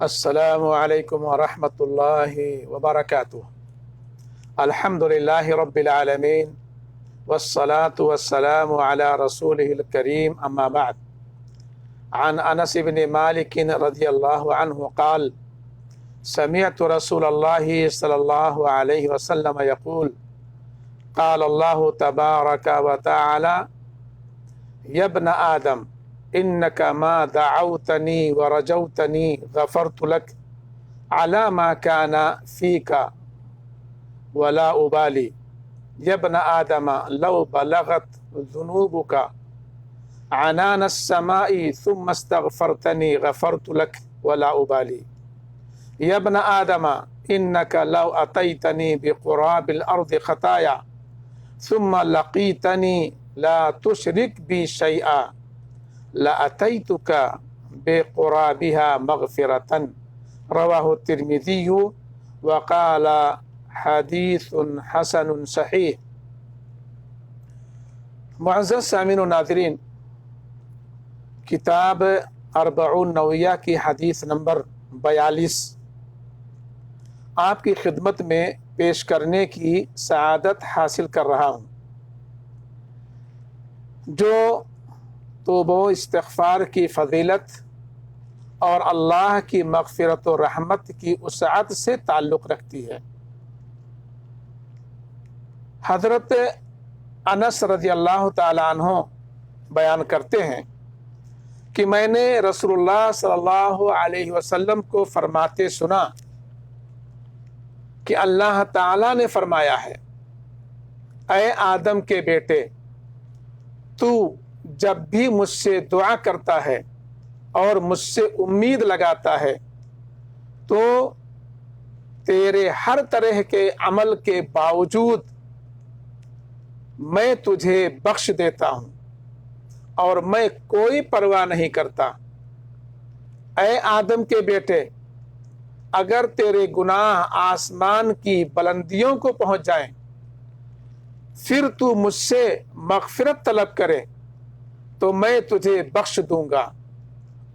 السلام علیکم ورحمۃ اللہ وبرکاتہ۔ الحمدللہ رب العالمین والصلاة والسلام علی رسولہ الکریم، اما بعد۔ عن انس بن مالک رضی اللہ عنہ قال سمعت رسول اللہ صلی اللہ علیہ وسلم یقول قال اللہ تبارک وتعالی یا ابن آدم انک ما دعوتنی ورجوتنی غفرت لک علی ما کان فیک ولا ابالی یا ابن آدم لو بلغت ذنوبک عنان السماء ثم استغفرتنی غفرت لک ولا ابالی یا ابن آدم انک لو اتیتنی بقراب الارض خطایا ثم لقیتنی لا تشرک بی شیئا لأتيتك بقرابها مغفرة رواہ الترمذی وقال حدیث حسن صحیح۔ معزز سامعین و ناظرین، کتاب اربعون نوویہ کی حدیث نمبر 42 آپ کی خدمت میں پیش کرنے کی سعادت حاصل کر رہا ہوں، جو توبہ و استغفار کی فضیلت اور اللہ کی مغفرت و رحمت کی وسعت سے تعلق رکھتی ہے۔ حضرت انس رضی اللہ تعالی عنہ بیان کرتے ہیں کہ میں نے رسول اللہ صلی اللہ علیہ وسلم کو فرماتے سنا کہ اللہ تعالی نے فرمایا ہے، اے آدم کے بیٹے، تو جب بھی مجھ سے دعا کرتا ہے اور مجھ سے امید لگاتا ہے تو تیرے ہر طرح کے عمل کے باوجود میں تجھے بخش دیتا ہوں اور میں کوئی پرواہ نہیں کرتا۔ اے آدم کے بیٹے، اگر تیرے گناہ آسمان کی بلندیوں کو پہنچ جائیں پھر تو مجھ سے مغفرت طلب کرے تو میں تجھے بخش دوں گا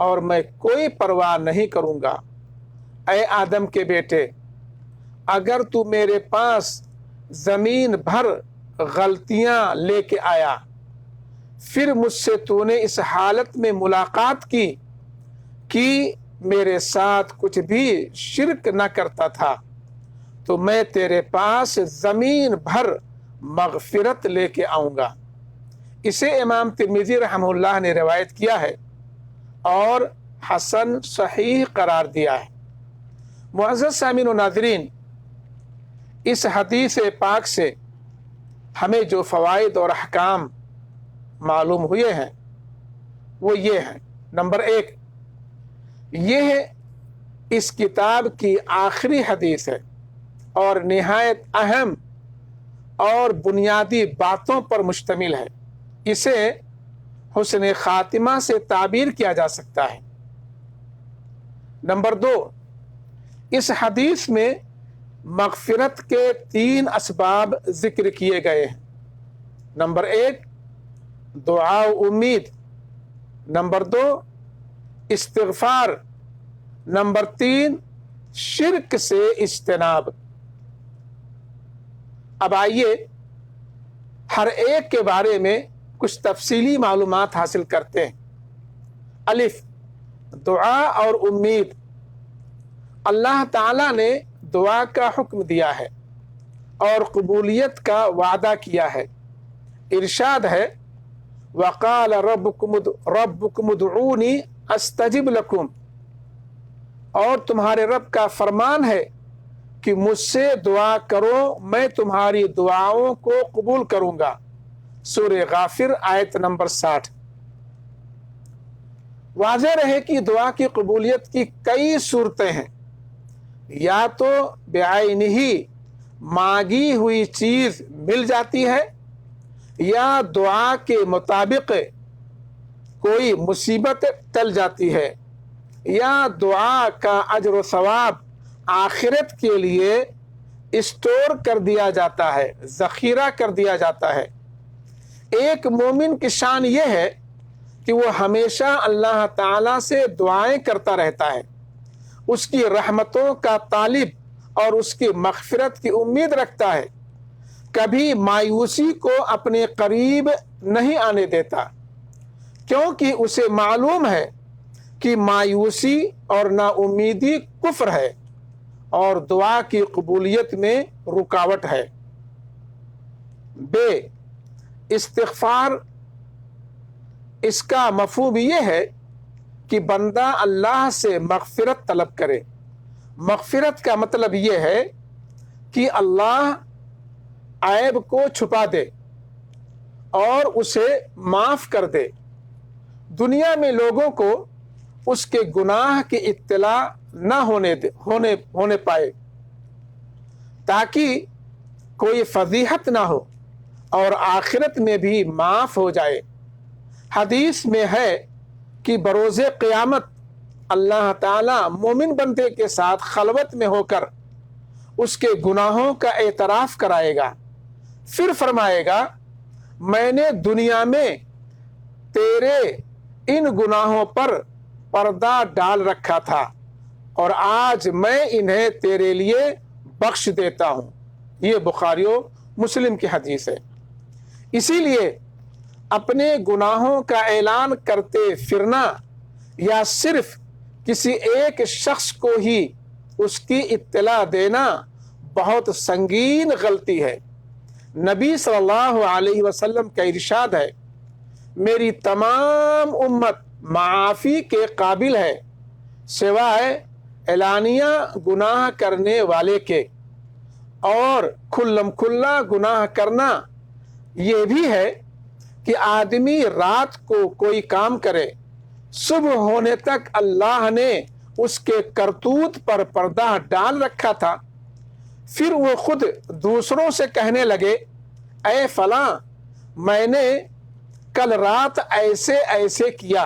اور میں کوئی پرواہ نہیں کروں گا۔ اے آدم کے بیٹے، اگر تو میرے پاس زمین بھر غلطیاں لے کے آیا، پھر مجھ سے تو نے اس حالت میں ملاقات کی کہ میرے ساتھ کچھ بھی شرک نہ کرتا تھا، تو میں تیرے پاس زمین بھر مغفرت لے کے آؤں گا۔ اسے امام ترمذی رحمہ اللہ نے روایت کیا ہے اور حسن صحیح قرار دیا ہے۔ معزز سامعین و ناظرین، اس حدیث پاک سے ہمیں جو فوائد اور احکام معلوم ہوئے ہیں وہ یہ ہیں۔ نمبر 1، یہ اس کتاب کی آخری حدیث ہے اور نہایت اہم اور بنیادی باتوں پر مشتمل ہے۔ اسے حسن خاتمہ سے تعبیر کیا جا سکتا ہے۔ نمبر 2، اس حدیث میں مغفرت کے 3 اسباب ذکر کیے گئے ہیں۔ نمبر 1، دعا و امید۔ نمبر 2، استغفار۔ نمبر 3، شرک سے اجتناب۔ اب آئیے ہر ایک کے بارے میں کچھ تفصیلی معلومات حاصل کرتے ہیں۔ الف، دعا اور امید۔ اللہ تعالیٰ نے دعا کا حکم دیا ہے اور قبولیت کا وعدہ کیا ہے۔ ارشاد ہے، وقال ربکم ادعونی استجب لکم، اور تمہارے رب کا فرمان ہے کہ مجھ سے دعا کرو، میں تمہاری دعاؤں کو قبول کروں گا۔ سورہ غافر آیت نمبر 60۔ واضح رہے کہ دعا کی قبولیت کی کئی صورتیں ہیں۔ یا تو بعینہ مانگی ہوئی چیز مل جاتی ہے، یا دعا کے مطابق کوئی مصیبت ٹل جاتی ہے، یا دعا کا اجر و ثواب آخرت کے لیے اسٹور کر دیا جاتا ہے، ذخیرہ کر دیا جاتا ہے۔ ایک مومن کی شان یہ ہے کہ وہ ہمیشہ اللہ تعالیٰ سے دعائیں کرتا رہتا ہے اس کی رحمتوں کا طالب اور اس کی مغفرت کی امید رکھتا ہے، کبھی مایوسی کو اپنے قریب نہیں آنے دیتا، کیونکہ اسے معلوم ہے کہ مایوسی اور نا امیدی کفر ہے اور دعا کی قبولیت میں رکاوٹ ہے۔ استغفار، اس کا مفہوم یہ ہے کہ بندہ اللہ سے مغفرت طلب کرے۔ مغفرت کا مطلب یہ ہے کہ اللہ عیب کو چھپا دے اور اسے معاف کر دے، دنیا میں لوگوں کو اس کے گناہ کی اطلاع نہ ہونے پائے، تاکہ کوئی فضیحت نہ ہو اور آخرت میں بھی معاف ہو جائے۔ حدیث میں ہے کہ بروز قیامت اللہ تعالیٰ مومن بندے کے ساتھ خلوت میں ہو کر اس کے گناہوں کا اعتراف کرائے گا، پھر فرمائے گا میں نے دنیا میں تیرے ان گناہوں پر پردہ ڈال رکھا تھا اور آج میں انہیں تیرے لیے بخش دیتا ہوں۔ یہ بخاری و مسلم کی حدیث ہے۔ اسی لیے اپنے گناہوں کا اعلان کرتے پھرنا یا صرف کسی ایک شخص کو ہی اس کی اطلاع دینا بہت سنگین غلطی ہے۔ نبی صلی اللہ علیہ وسلم کا ارشاد ہے، میری تمام امت معافی کے قابل ہے سوائے اعلانیہ گناہ کرنے والے کے، اور کھلم کھلا گناہ کرنا یہ بھی ہے کہ آدمی رات کو کوئی کام کرے، صبح ہونے تک اللہ نے اس کے کرتوت پر پردہ ڈال رکھا تھا، پھر وہ خود دوسروں سے کہنے لگے اے فلاں میں نے کل رات ایسے ایسے کیا،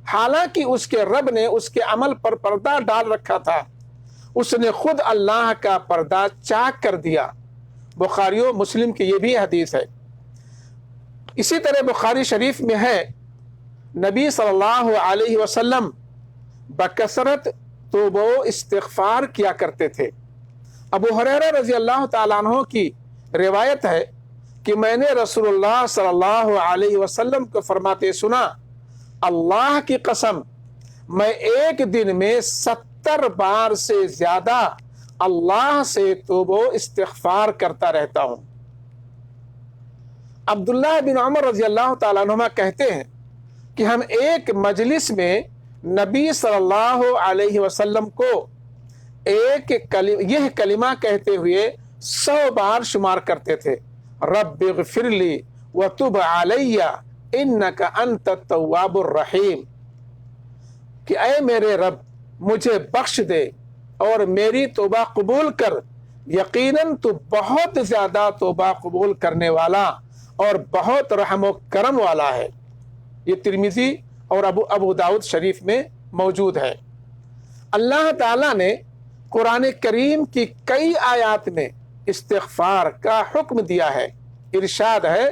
حالانکہ اس کے رب نے اس کے عمل پر پردہ ڈال رکھا تھا، اس نے خود اللہ کا پردہ چاک کر دیا۔ بخاری و مسلم کی یہ بھی حدیث ہے۔ اسی طرح بخاری شریف میں ہے، نبی صلی اللہ علیہ وسلم بکثرت توبہ و استغفار کیا کرتے تھے۔ ابو ہریرہ رضی اللہ تعالیٰ عنہ کی روایت ہے کہ میں نے رسول اللہ صلی اللہ علیہ وسلم کو فرماتے سنا، اللہ کی قسم میں ایک دن میں 70 بار سے زیادہ اللہ سے توبہ و استغفار کرتا رہتا ہوں۔ عبداللہ بن عمر رضی اللہ تعالیٰ عنہما کہتے ہیں کہ ہم ایک مجلس میں نبی صلی اللہ علیہ وسلم کو یہ کلمہ کہتے ہوئے 100 بار شمار کرتے تھے، رب اغفر لی وتب علی انک انت التواب الرحیم، کہ اے میرے رب مجھے بخش دے اور میری توبہ قبول کر، یقیناً تو بہت زیادہ توبہ قبول کرنے والا اور بہت رحم و کرم والا ہے۔ یہ ترمذی اور ابو داؤد شریف میں موجود ہے۔ اللہ تعالیٰ نے قرآن کریم کی کئی آیات میں استغفار کا حکم دیا ہے۔ ارشاد ہے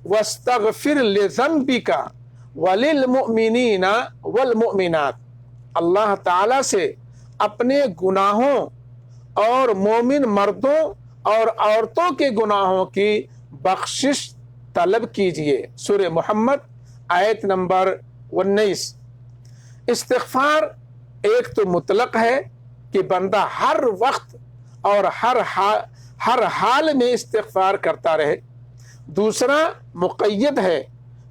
وَاسْتَغْفِرْ لِذَنْبِكَ وَلِلْمُؤْمِنِينَ وَالْمُؤْمِنَاتِ، اللہ تعالیٰ سے اپنے گناہوں اور مومن مردوں اور عورتوں کے گناہوں کی بخشش طلب کیجئے۔ سورہ محمد آیت نمبر 19۔ استغفار ایک تو مطلق ہے کہ بندہ ہر وقت اور ہر حال میں استغفار کرتا رہے، دوسرا مقید ہے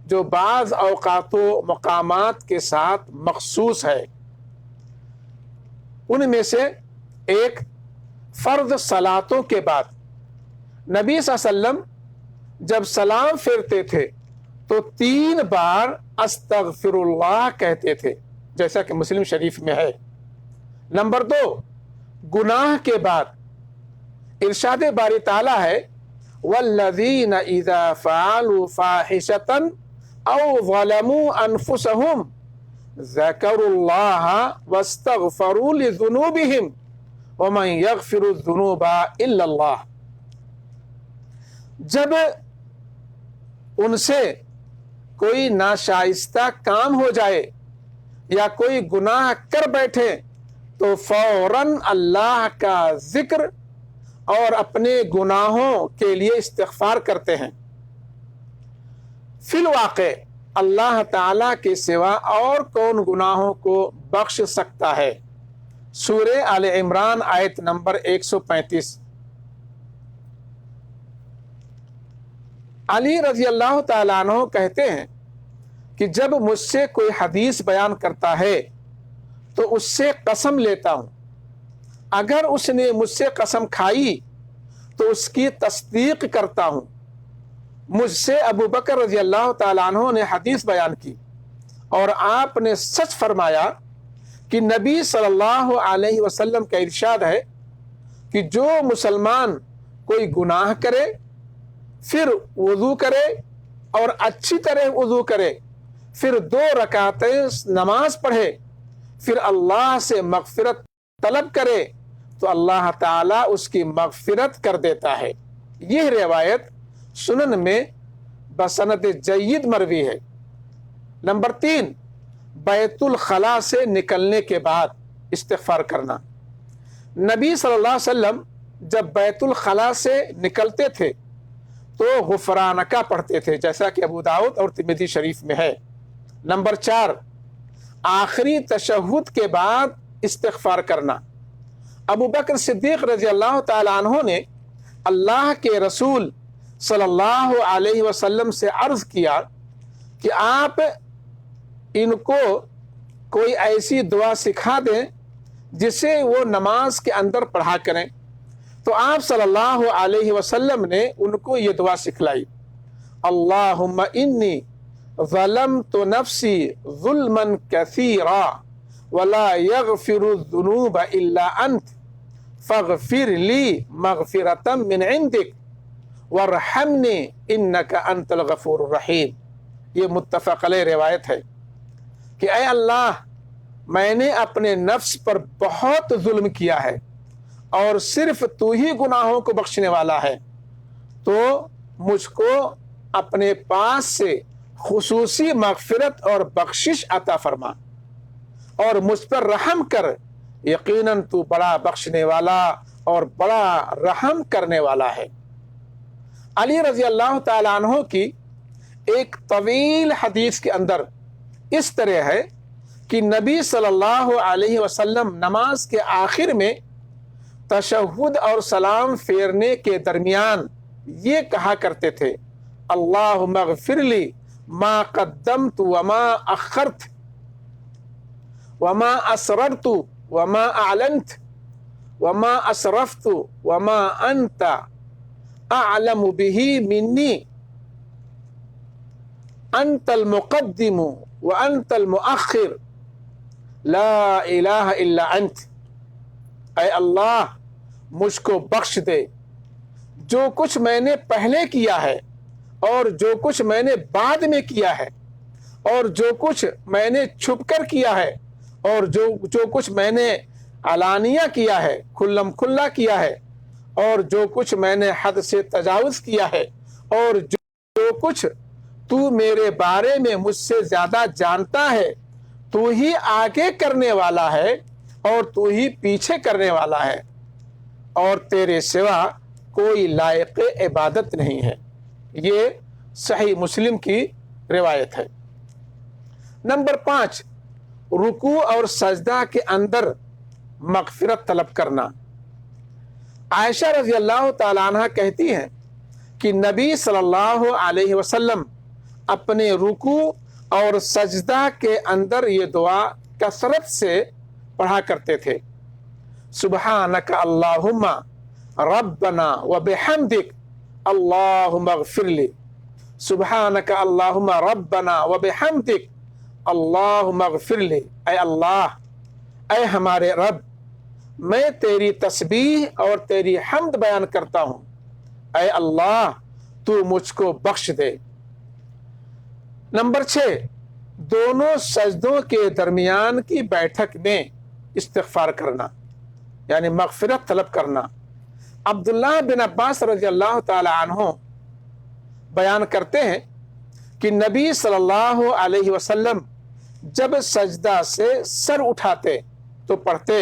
جو بعض اوقات و مقامات کے ساتھ مخصوص ہے۔ ان میں سے ایک فرض صلاتوں کے بعد نبی صلی اللہ علیہ وسلم جب سلام پھیرتے تھے تو 3 بار استغفر اللہ کہتے تھے، جیسا کہ مسلم شریف میں ہے۔ نمبر 2، گناہ کے بعد ارشاد باری تعالیٰ ہے والذین اذا فعلوا فاحشۃ او ظلموا انفسهم ذکروا اللہ واستغفروا لذنوبهم ومن یغفر الذنوب الا اللہ۔ جب ان سے کوئی ناشائستہ کام ہو جائے یا کوئی گناہ کر بیٹھے تو فوراً اللہ کا ذکر اور اپنے گناہوں کے لیے استغفار کرتے ہیں۔ فی الواقع اللہ تعالیٰ کے سوا اور کون گناہوں کو بخش سکتا ہے؟ سورہ آل عمران آیت نمبر 135۔ علی رضی اللہ تعالیٰ عنہ کہتے ہیں کہ جب مجھ سے کوئی حدیث بیان کرتا ہے تو اس سے قسم لیتا ہوں، اگر اس نے مجھ سے قسم کھائی تو اس کی تصدیق کرتا ہوں۔ مجھ سے ابو بکر رضی اللہ تعالیٰ عنہ نے حدیث بیان کی اور آپ نے سچ فرمایا کہ نبی صلی اللہ علیہ وسلم کا ارشاد ہے کہ جو مسلمان کوئی گناہ کرے پھر وضو کرے اور اچھی طرح وضو کرے، پھر 2 رکعتیں نماز پڑھے، پھر اللہ سے مغفرت طلب کرے تو اللہ تعالیٰ اس کی مغفرت کر دیتا ہے۔ یہ روایت سنن میں بسند جید مروی ہے۔ نمبر 3، بیت الخلاء سے نکلنے کے بعد استغفار کرنا۔ نبی صلی اللہ علیہ وسلم جب بیت الخلاء سے نکلتے تھے تو غفرانکا پڑھتے تھے، جیسا کہ ابو داؤد اور ترمذی شریف میں ہے۔ نمبر 4، آخری تشہد کے بعد استغفار کرنا۔ ابو بکر صدیق رضی اللہ تعالیٰ عنہ نے اللہ کے رسول صلی اللہ علیہ وسلم سے عرض کیا کہ آپ ان کو کوئی ایسی دعا سکھا دیں جسے وہ نماز کے اندر پڑھا کریں، تو آپ صلی اللہ علیہ وسلم نے ان کو یہ دعا سکھلائی: اللہم انی ظلمت نفسی ظلما کثیرا ولا یغفر الذنوب الا انت فاغفر لی مغفرۃ من عندک وارحمنی انک انت الغفور الرحیم۔ یہ متفق علیہ روایت ہے کہ اے اللہ، میں نے اپنے نفس پر بہت ظلم کیا ہے اور صرف تو ہی گناہوں کو بخشنے والا ہے، تو مجھ کو اپنے پاس سے خصوصی مغفرت اور بخشش عطا فرما اور مجھ پر رحم کر، یقیناً تو بڑا بخشنے والا اور بڑا رحم کرنے والا ہے۔ علی رضی اللہ تعالیٰ عنہ کی ایک طویل حدیث کے اندر اس طرح ہے کہ نبی صلی اللہ علیہ وسلم نماز کے آخر میں تشہد اور سلام پھیرنے کے درمیان یہ کہا کرتے تھے: اللہم اغفر لی ما قدمت وما اخرت وما اسررت وما اعلنت وما اسرفت وما انت اعلم به منی انت المقدم وانت المؤخر لا الہ الا انت۔ اے اللہ، مجھ کو بخش دے، جو کچھ میں نے پہلے کیا ہے اور جو کچھ میں نے بعد میں کیا ہے، اور جو کچھ میں نے چھپ کر کیا ہے اور جو کچھ میں نے علانیہ کیا ہے، کھلم کھلا کیا ہے، اور جو کچھ میں نے حد سے تجاوز کیا ہے، اور جو کچھ تو میرے بارے میں مجھ سے زیادہ جانتا ہے۔ تو ہی آگے کرنے والا ہے اور تو ہی پیچھے کرنے والا ہے، اور تیرے سوا کوئی لائق عبادت نہیں ہے۔ یہ صحیح مسلم کی روایت ہے۔ نمبر 5، رکوع اور سجدہ کے اندر مغفرت طلب کرنا۔ عائشہ رضی اللہ تعالیٰ عنہ کہتی ہیں کہ نبی صلی اللہ علیہ وسلم اپنے رکوع اور سجدہ کے اندر یہ دعا کثرت سے پڑھا کرتے تھے: سبحانک اللہم ربنا وبحمدک اللہم اغفر لی، سبحانک اللہم ربنا وبحمدک اللہم اغفر لی۔ اے اللہ، اے ہمارے رب، میں تیری تسبیح اور تیری حمد بیان کرتا ہوں، اے اللہ تو مجھ کو بخش دے۔ نمبر 6، دونوں سجدوں کے درمیان کی بیٹھک میں استغفار کرنا، یعنی مغفرت طلب کرنا۔ عبداللہ بن عباس رضی اللہ تعالی عنہ بیان کرتے ہیں کہ نبی صلی اللہ علیہ وسلم جب سجدہ سے سر اٹھاتے تو پڑھتے: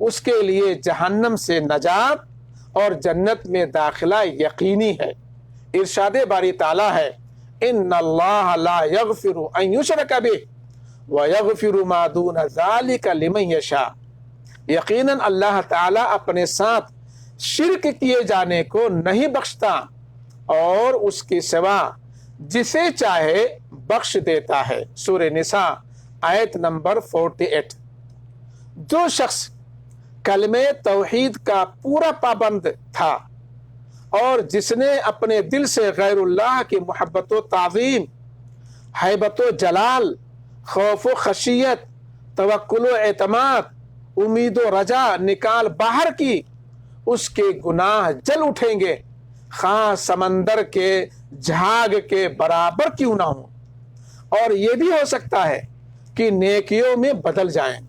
اس کے لیے جہنم سے نجات اور جنت میں داخلہ یقینی ہے۔ ارشاد باری تعالیٰ ہے ان اللہ لا یغفر ان یشرک بہ ویغفر ما دون ذلک لمن یشاء، یقیناً اللہ تعالیٰ اپنے ساتھ شرک کیے جانے کو نہیں بخشتا اور اس کے سوا جسے چاہے بخش دیتا ہے۔ سورہ نساء آیت نمبر 48۔ جو شخص کلمہ توحید کا پورا پابند تھا اور جس نے اپنے دل سے غیر اللہ کی محبت و تعظیم، ہیبت و جلال، خوف و خشیت، توکل و اعتماد، امید و رجا نکال باہر کی، اس کے گناہ جل اٹھیں گے، خواہ سمندر کے جھاگ کے برابر کیوں نہ ہوں، اور یہ بھی ہو سکتا ہے کہ نیکیوں میں بدل جائیں۔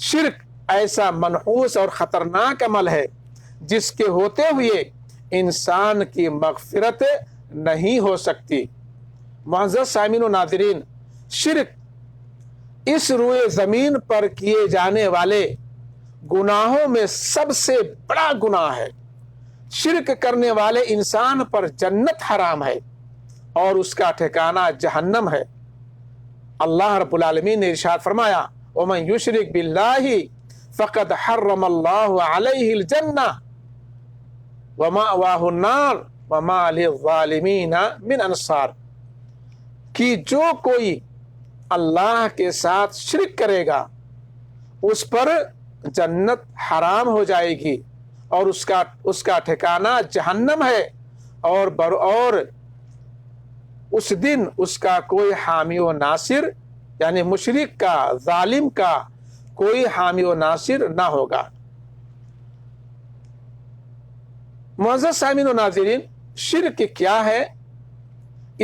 شرک ایسا منحوس اور خطرناک عمل ہے جس کے ہوتے ہوئے انسان کی مغفرت نہیں ہو سکتی۔ معزز سامعین و ناظرین، شرک اس روئے زمین پر کیے جانے والے گناہوں میں سب سے بڑا گناہ ہے۔ شرک کرنے والے انسان پر جنت حرام ہے اور اس کا ٹھکانہ جہنم ہے۔ اللہ رب العالمین نے ارشاد فرمایا وَمَن يُشْرِكْ بِاللَّهِ فَقَدْ حَرَّمَ اللَّهُ عَلَيْهِ الْجَنَّةَ وَمَأْوَاهُ النَّارُ وَمَا لِلظَّالِمِينَ مِنْ أَنصَارٍ، کہ جو کوئی اللہ کے ساتھ شرک کرے گا اس پر جنت حرام ہو جائے گی اور اس کا ٹھکانہ جہنم ہے، اور اس دن اس کا کوئی حامی و ناصر، یعنی مشرک کا، ظالم کا کوئی حامی و ناصر نہ ہوگا۔ معزز سامعین و ناظرین، شرک کیا ہے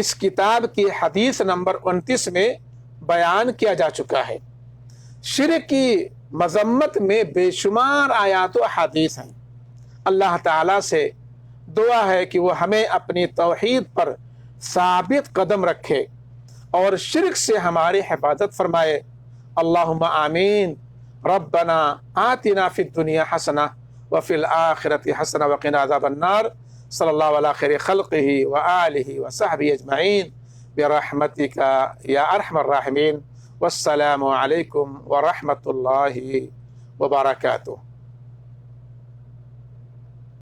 اس کتاب کی حدیث نمبر 29 میں بیان کیا جا چکا ہے۔ شرک کی مذمت میں بے شمار آیات و حدیث ہیں۔ اللہ تعالیٰ سے دعا ہے کہ وہ ہمیں اپنی توحید پر ثابت قدم رکھے اور شرک سے ہماری حفاظت فرمائے۔ اللہم آمین۔ ربنا آتنا فی الدنیا حسنہ وفی الآخرۃ حسنہ وقنا عذاب النار۔ صلی اللہ علی خیر خلقہ وآلہ وصحبہ اجمعین برحمتک یا ارحم الراحمین۔ والسلام علیکم ورحمۃ اللہ وبرکاتہ۔